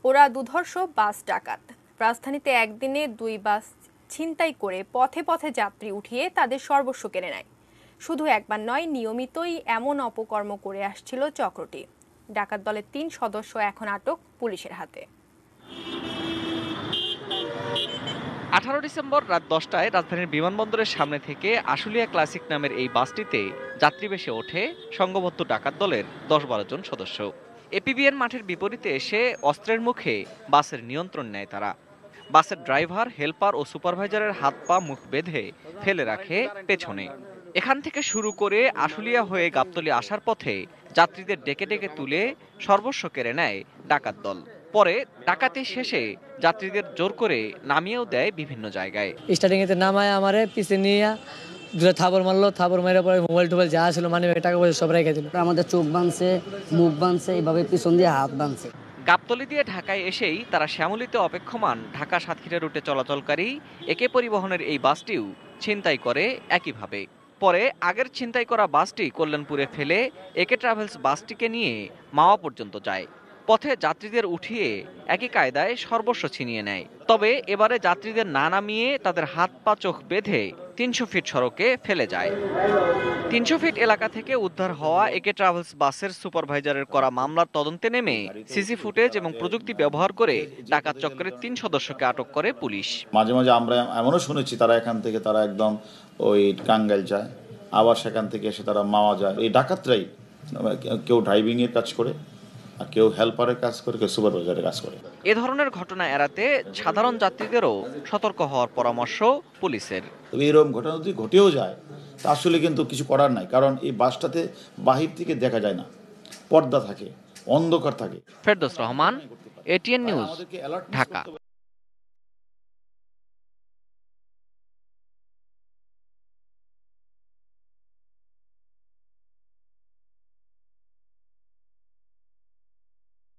ওরা দুধর্ষ বাস ডাকাত। রাজধানীতে একদিনে 2 বাস ছিনতাই করে পথে পথে যাত্রী উঠিয়ে তাদের সর্বস্ব কেড়ে নেয়। শুধু একবার নয়, নিয়মিতই এমন অপকর্ম করে আসছিল চক্রটি। ডাকাত দলের 3 সদস্য এখন আটক পুলিশের হাতে। 18 ডিসেম্বর রাত 10টায় রাজধানীর বিমানবন্দরের সামনে থেকে আশুলিয়া ক্লাসিক নামের এই বাসটিতে যাত্রী বেশে ওঠে সংঘবদ্ধ ডাকাত দলের 10-12 জন সদস্য। এপিবিএন মাঠের বিপরীতে এসে অস্ত্রের মুখে বাসের নিয়ন্ত্রণ নেয় তারা। বাসের ড্রাইভার, হেলপার ও সুপারভাইজারের হাত পা মুখ বেঁধে ফেলে রাখে পেছনে। এখান থেকে শুরু করে আশুলিয়া হয়ে গাবতলী আসার পথে যাত্রীদের ডেকে ডেকে তুলে সর্বস্ব কেড়ে নেয় ডাকাত দল। পরে ডাকাতি শেষে যাত্রীদের জোর করে নামিয়েও দেয় বিভিন্ন জায়গায়। স্টার্টিং এতে নামায় আমারে পিছে নিয়ে দুটো থাপড় মারলো, থাপড় মেরে পরে মোবাইল টোবাইল যা ছিল মানে টাকা পয়সা সব রেখে দিল। আমাদের চোখ বাঁধছে, মুখ বাঁধছে, এইভাবে পিছন দিয়ে হাত বাঁধছে। গাবতলী দিয়ে ঢাকায় এসেই তারা শ্যামলীতে অপেক্ষমান ঢাকা সাতক্ষীরা রুটে চলাচলকারী একে পরিবহনের এই বাসটিও ছিনতাই করে একইভাবে। পরে আগের ছিনতাই করা বাসটি কল্যাণপুরে ফেলে একে ট্রাভেলস বাসটিকে নিয়ে মাওয়া পর্যন্ত যায়। পথে যাত্রীদের উঠিয়ে একই কায়দায় সর্বস্ব ছিনিয়ে নেয়। তবে এবারে যাত্রীদের না নামিয়ে তাদের হাত পা চোখ বেঁধে 300 ফিট সড়কে ফেলে যায়। 300 ফিট এলাকা থেকে উদ্ধার হওয়া একে ট্রাভেলস বাসের সুপারভাইজারের করা মামলার তদন্তে নেমে সিসি ফুটেজ এবং প্রযুক্তি ব্যবহার করে ডাকাত চক্রের 3 সদস্যকে আটক করে পুলিশ। মাঝে মাঝে আমরা এমনও শুনেছি তারা এখান থেকে তারা একদম ওই টাঙ্গাইল যায়, আবার সেখান থেকে এসে তারা মাওয়া যায়। এই ডাকাতরাই কেউ ড্রাইভিং এর কাজ করে, আর কেউ হেল্পারের কাজ করে, কেউ সুপারভাইজারের কাজ করে। এ ধরনের ঘটনা এড়াতে সাধারণ যাত্রীদেরও সতর্ক হওয়ার পরামর্শ পুলিশের। তবে এরকম ঘটনা যদি ঘটেও যায় তা আসলে কিন্তু কিছু করার নাই, কারণ এই বাসটাতে বাহির থেকে দেখা যায় না, পর্দা থাকে, অন্ধকার থাকে। Ferdous Rahman, ATN news, Dhaka.